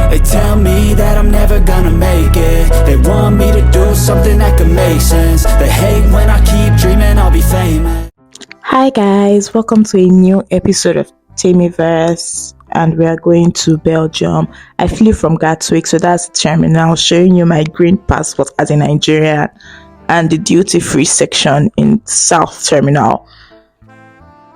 They tell me that I'm never gonna make it. They want me to do something that could make sense. They hate when I keep dreaming I'll be famous. Hi guys, welcome to a new episode of Tamiverse, and we are going to Belgium. I flew from Gatwick, so that's the terminal, showing you my green passport as a Nigerian and the duty-free section in South Terminal.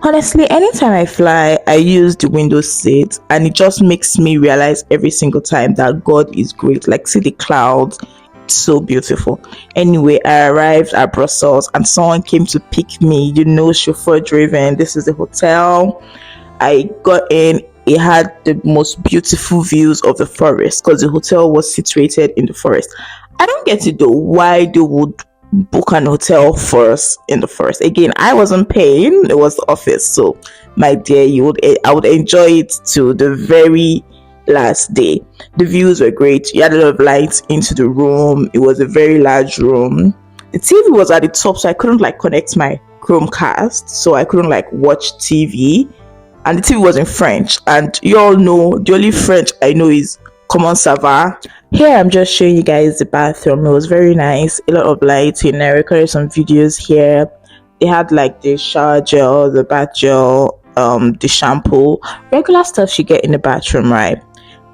Honestly, anytime I fly, I use the window seat, and it just makes me realize every single time that God is great. Like, see the clouds, it's so beautiful. Anyway, I arrived at Brussels and someone came to pick me, chauffeur driven. This is the hotel. I got in. It had the most beautiful views of the forest because the hotel was situated in the forest. I don't get it though, why they would book an hotel for us in the forest. Again, I wasn't paying, it was the office, so my dear, I would enjoy it to the very last day. The views were great. You had a lot of lights into the room. It was a very large room. The TV was at the top, so I couldn't connect my Chromecast, so I couldn't watch TV, and the TV was in French, and you all know the only French I know is comment ça va. Here I'm just showing you guys the bathroom. It was very nice, a lot of lighting. I recorded some videos here. They had the shower gel, the bath gel, the shampoo, regular stuff you get in the bathroom, right?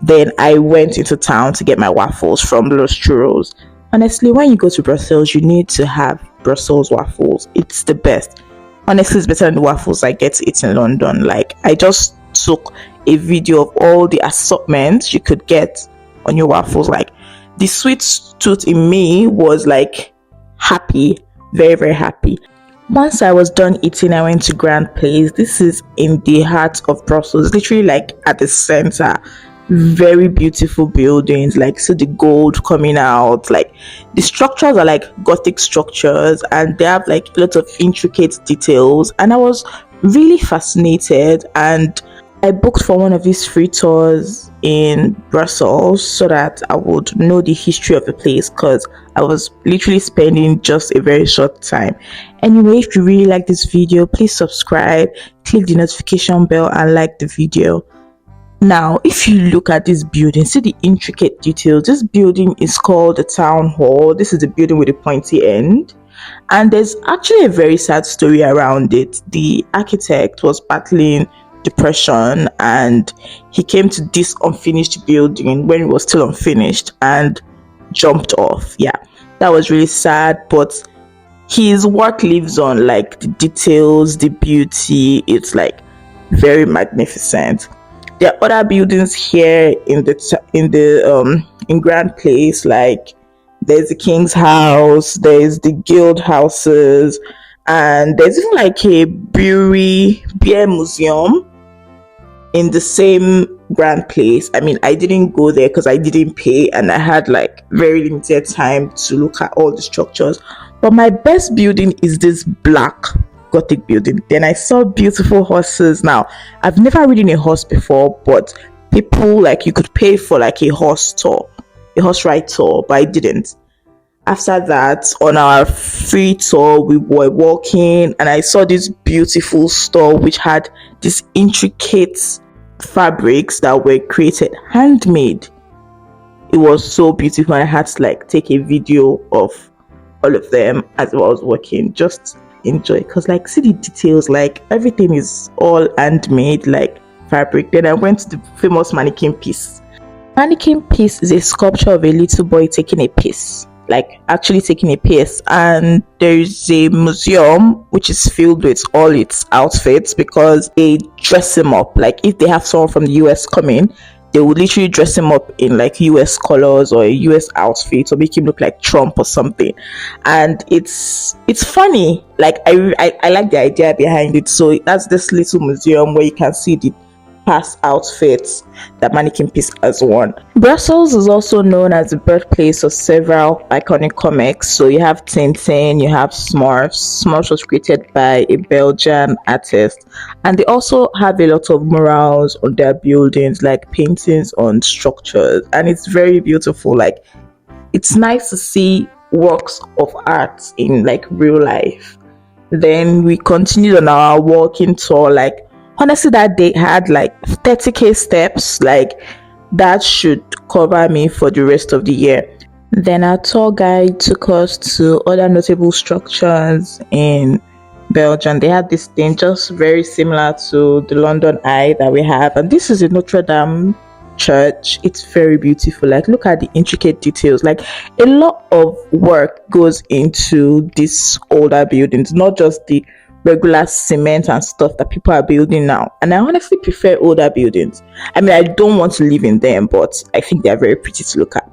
Then I went into town to get my waffles from Los Churros. Honestly, when you go to Brussels, you need to have Brussels waffles. It's the best. Honestly, it's better than the waffles I get to eat in London. I just took a video of all the assortments you could get on your waffles. The sweet tooth in me was happy, very very happy. Once I was done eating, I went to Grand Place. This is in the heart of Brussels, literally at the center. Very beautiful buildings, see the gold coming out. The structures are Gothic structures, and they have a lot of intricate details, and I was really fascinated. And I booked for one of these free tours in Brussels so that I would know the history of the place, because I was literally spending just a very short time. Anyway, if you really like this video, please subscribe, click the notification bell, and like the video. Now, if you look at this building, see the intricate details. This building is called the Town Hall. This is the building with the pointy end. And there's actually a very sad story around it. The architect was battling depression, and he came to this unfinished building when it was still unfinished and jumped off. Yeah, that was really sad, but his work lives on. The details, the beauty, it's very magnificent. There are other buildings here in Grand Place. There's the King's House, there's the Guild Houses, and there's even a beer museum in the same Grand Place. I mean, I didn't go there because I didn't pay, and I had very limited time to look at all the structures. But my best building is this black Gothic building. Then I saw beautiful horses. Now, I've never ridden a horse before, but people you could pay for a horse tour, a horse ride tour, but I didn't. After that, on our free tour, we were walking, and I saw this beautiful store which had these intricate fabrics that were created handmade. It was so beautiful, and I had to take a video of all of them as I was walking. Just enjoy, because see the details, everything is all handmade fabric. Then I went to the famous Manneken Pis. Manneken Pis is a sculpture of a little boy taking a piss, actually taking a piss, and there's a museum which is filled with all its outfits because they dress him up. If they have someone from the US coming, they would literally dress him up in US colors or a US outfit, or make him look like Trump or something. And it's funny. I like the idea behind it. So that's this little museum where you can see the past outfits that Manneken Pis has worn. Brussels is also known as the birthplace of several iconic comics. So you have Tintin, you have Smurfs. Smurfs was created by a Belgian artist, and they also have a lot of murals on their buildings, paintings on structures, and it's very beautiful. It's nice to see works of art in real life. Then we continued on our walking tour. Honestly, that day had 30k steps. that should cover me for the rest of the year. Then our tour guide took us to other notable structures in Belgium. They had this thing just very similar to the London Eye that we have, and this is a Notre Dame church. It's very beautiful. Like, look at the intricate details. Like, a lot of work goes into these older buildings, not just the regular cement and stuff that people are building now. And I honestly prefer older buildings. I mean, I don't want to live in them, but I think they are very pretty to look at.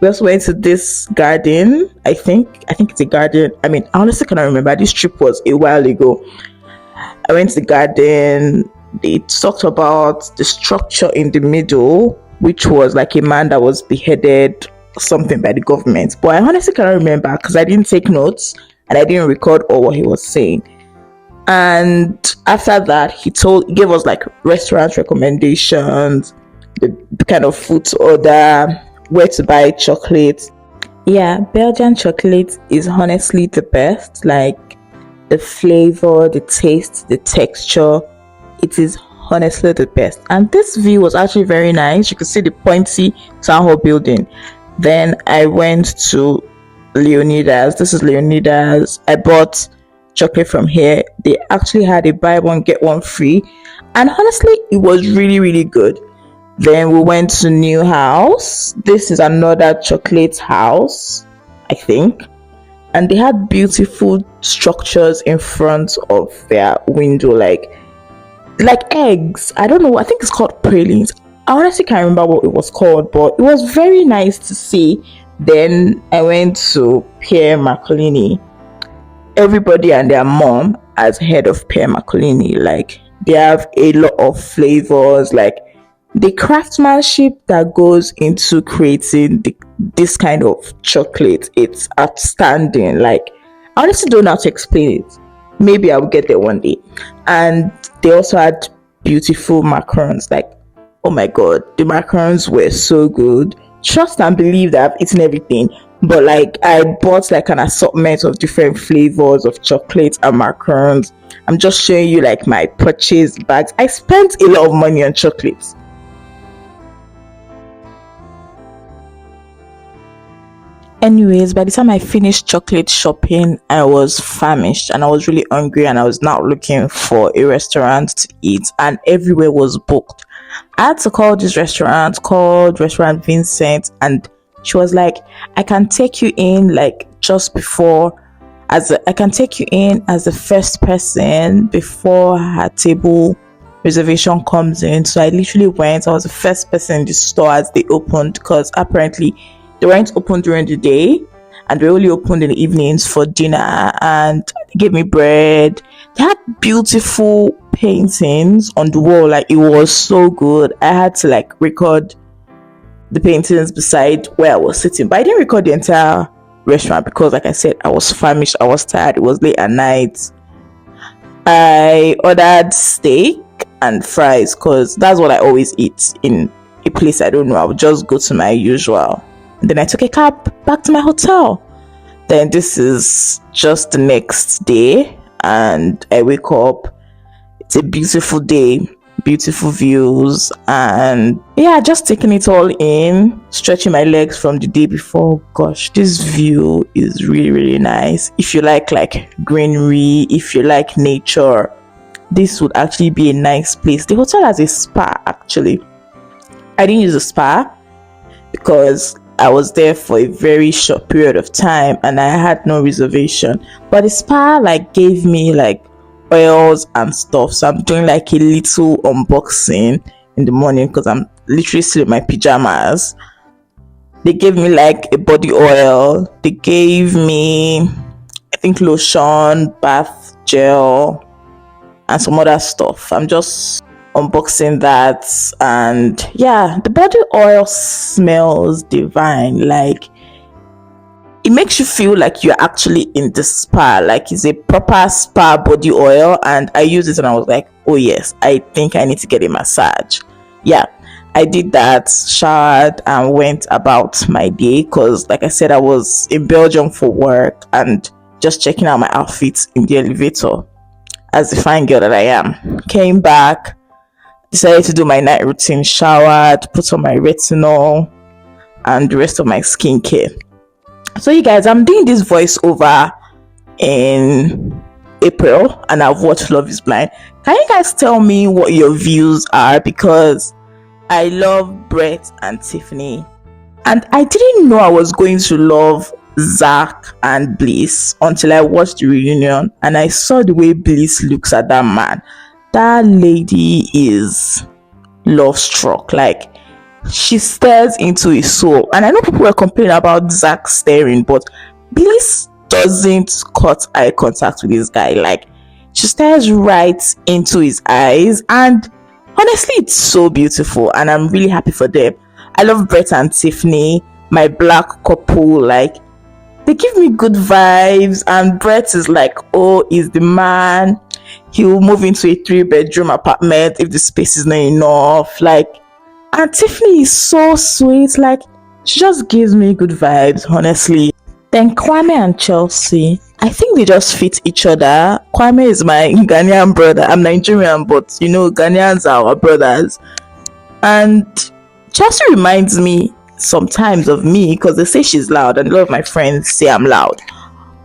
We also went to this garden. I think it's a garden. I mean, I honestly cannot remember. This trip was a while ago. I went to the garden. They talked about the structure in the middle, which was like a man that was beheaded or something by the government. But I honestly cannot remember because I didn't take notes and I didn't record all what he was saying. And after that, he gave us like restaurant recommendations, the kind of food to order, where to buy chocolate. Yeah, Belgian chocolate is honestly the best. Like, the flavor, the taste, the texture, it is honestly the best. And this view was actually very nice. You could see the pointy town hall building. Then I went to Leonidas. This is Leonidas. I bought chocolate from here. They actually had a buy one get one free, and honestly it was really, really good. Then we went to New House. This is another chocolate house, I think, and they had beautiful structures in front of their window, like eggs. I don't know, I think it's called pralines. I honestly can't remember what it was called, but it was very nice to see. Then I went to Pierre Marcolini. Everybody and their mom as head of Pierre Marcolini. Like, they have a lot of flavors, like the craftsmanship that goes into creating this kind of chocolate. It's outstanding. Like, I honestly don't know how to explain it. Maybe I'll get there one day. And they also had beautiful macarons. Like, oh my god, the macarons were so good. Trust and believe that I've eaten everything, but like, I bought like an assortment of different flavors of chocolate and macarons. I'm just showing you like my purchase bags. I spent a lot of money on chocolates. Anyways, by the time I finished chocolate shopping, I was famished and I was really hungry, and I was now looking for a restaurant to eat, and everywhere was booked. I had to call this restaurant called Restaurant Vincent, and she was like, I can take you in like just before, I can take you in as the first person before her table reservation comes in. So I literally went. I was the first person in the store as they opened, because apparently they weren't open during the day and they only opened in the evenings for dinner. And they gave me bread. They had beautiful paintings on the wall. Like, it was so good. I had to like record the paintings beside where I was sitting, but I didn't record the entire restaurant because, like I said, I was famished, I was tired, it was late at night. I ordered steak and fries because that's what I always eat in a place I don't know. I would just go to my usual. And then I took a cab back to my hotel. Then this is just the next day, and I wake up. It's a beautiful day, beautiful views, and yeah, just taking it all in, stretching my legs from the day before. Gosh, this view is really, really nice. If you like greenery, if you like nature, this would actually be a nice place. The hotel has a spa. Actually, I didn't use a spa because I was there for a very short period of time and I had no reservation, but the spa like gave me like oils and stuff. So I'm doing like a little unboxing in the morning because I'm literally still in my pajamas. They gave me like a body oil. They gave me, I think, lotion, bath gel, and some other stuff. I'm just unboxing that, and yeah, the body oil smells divine. Like, it makes you feel like you're actually in the spa. Like, it's a proper spa body oil, and I used it and I was like, oh yes, I think I need to get a massage. Yeah, I did that, showered, and went about my day because, like I said, I was in Belgium for work and just checking out my outfits in the elevator as the fine girl that I am. Came back. decided to do my night routine, showered, put on my retinol and the rest of my skincare. So you guys, I'm doing this voiceover in April and I've watched Love is Blind. Can you guys tell me what your views are? Because I love Brett and Tiffany, and I didn't know I was going to love Zach and Bliss until I watched the reunion and I saw the way Bliss looks at that man. That lady is love struck. Like, she stares into his soul. And I know people were complaining about Zach staring, but Bliss doesn't cut eye contact with this guy. Like, she stares right into his eyes, and honestly, it's so beautiful, and I'm really happy for them. I love Brett and Tiffany, my black couple. Like, they give me good vibes, and Brett is like, oh, he's the man. He will move into a 3-bedroom apartment if the space is not enough. Like, and Tiffany is so sweet. Like, she just gives me good vibes, honestly. Then Kwame and Chelsea, I think they just fit each other. Kwame is my Ghanaian brother. I'm Nigerian, but you know, Ghanaians are our brothers. And Chelsea reminds me sometimes of me because they say she's loud, and a lot of my friends say I'm loud.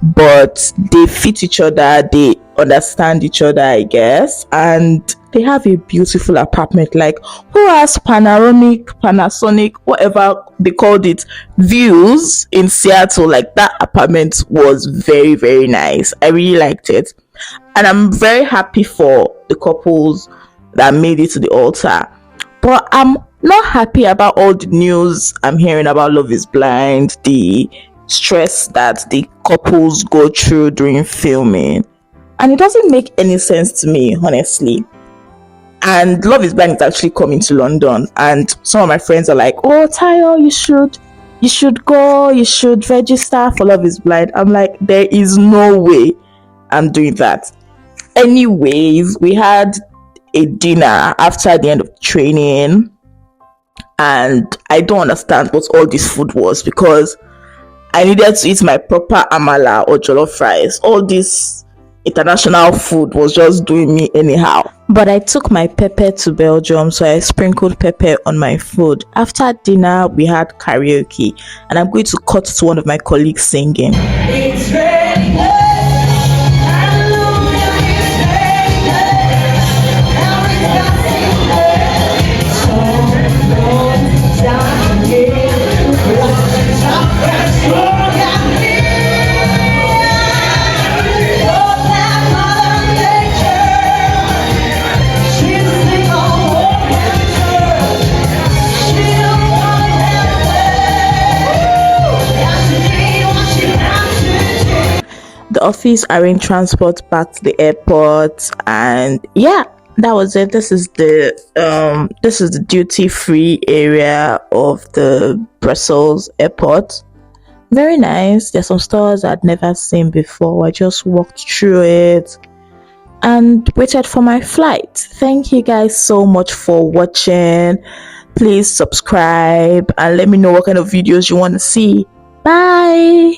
But they fit each other, they understand each other, I guess, and they have a beautiful apartment. Like, who has Panasonic, whatever they called it, views in Seattle? Like, that apartment was very, very nice. I really liked it, and I'm very happy for the couples that made it to the altar. But I'm not happy about all the news I'm hearing about Love is Blind, the stress that the couples go through during filming, and it doesn't make any sense to me, honestly. And Love is Blind is actually coming to London, and some of my friends are like, oh, Tayo, you should go, you should register for Love is Blind. I'm like, there is no way I'm doing that. Anyways, we had a dinner after the end of training, and I don't understand what all this food was, because I needed to eat my proper amala or jollof rice. All this international food was just doing me anyhow. But I took my pepper to Belgium, so I sprinkled pepper on my food. After dinner, we had karaoke, and I'm going to cut to one of my colleagues singing. It's very good. The office arranged transport back to the airport, and yeah, that was it. This is the duty-free area of the Brussels airport. Very nice. There's some stores I'd never seen before. I just walked through it and waited for my flight. Thank you guys so much for watching. Please subscribe and let me know what kind of videos you want to see. Bye.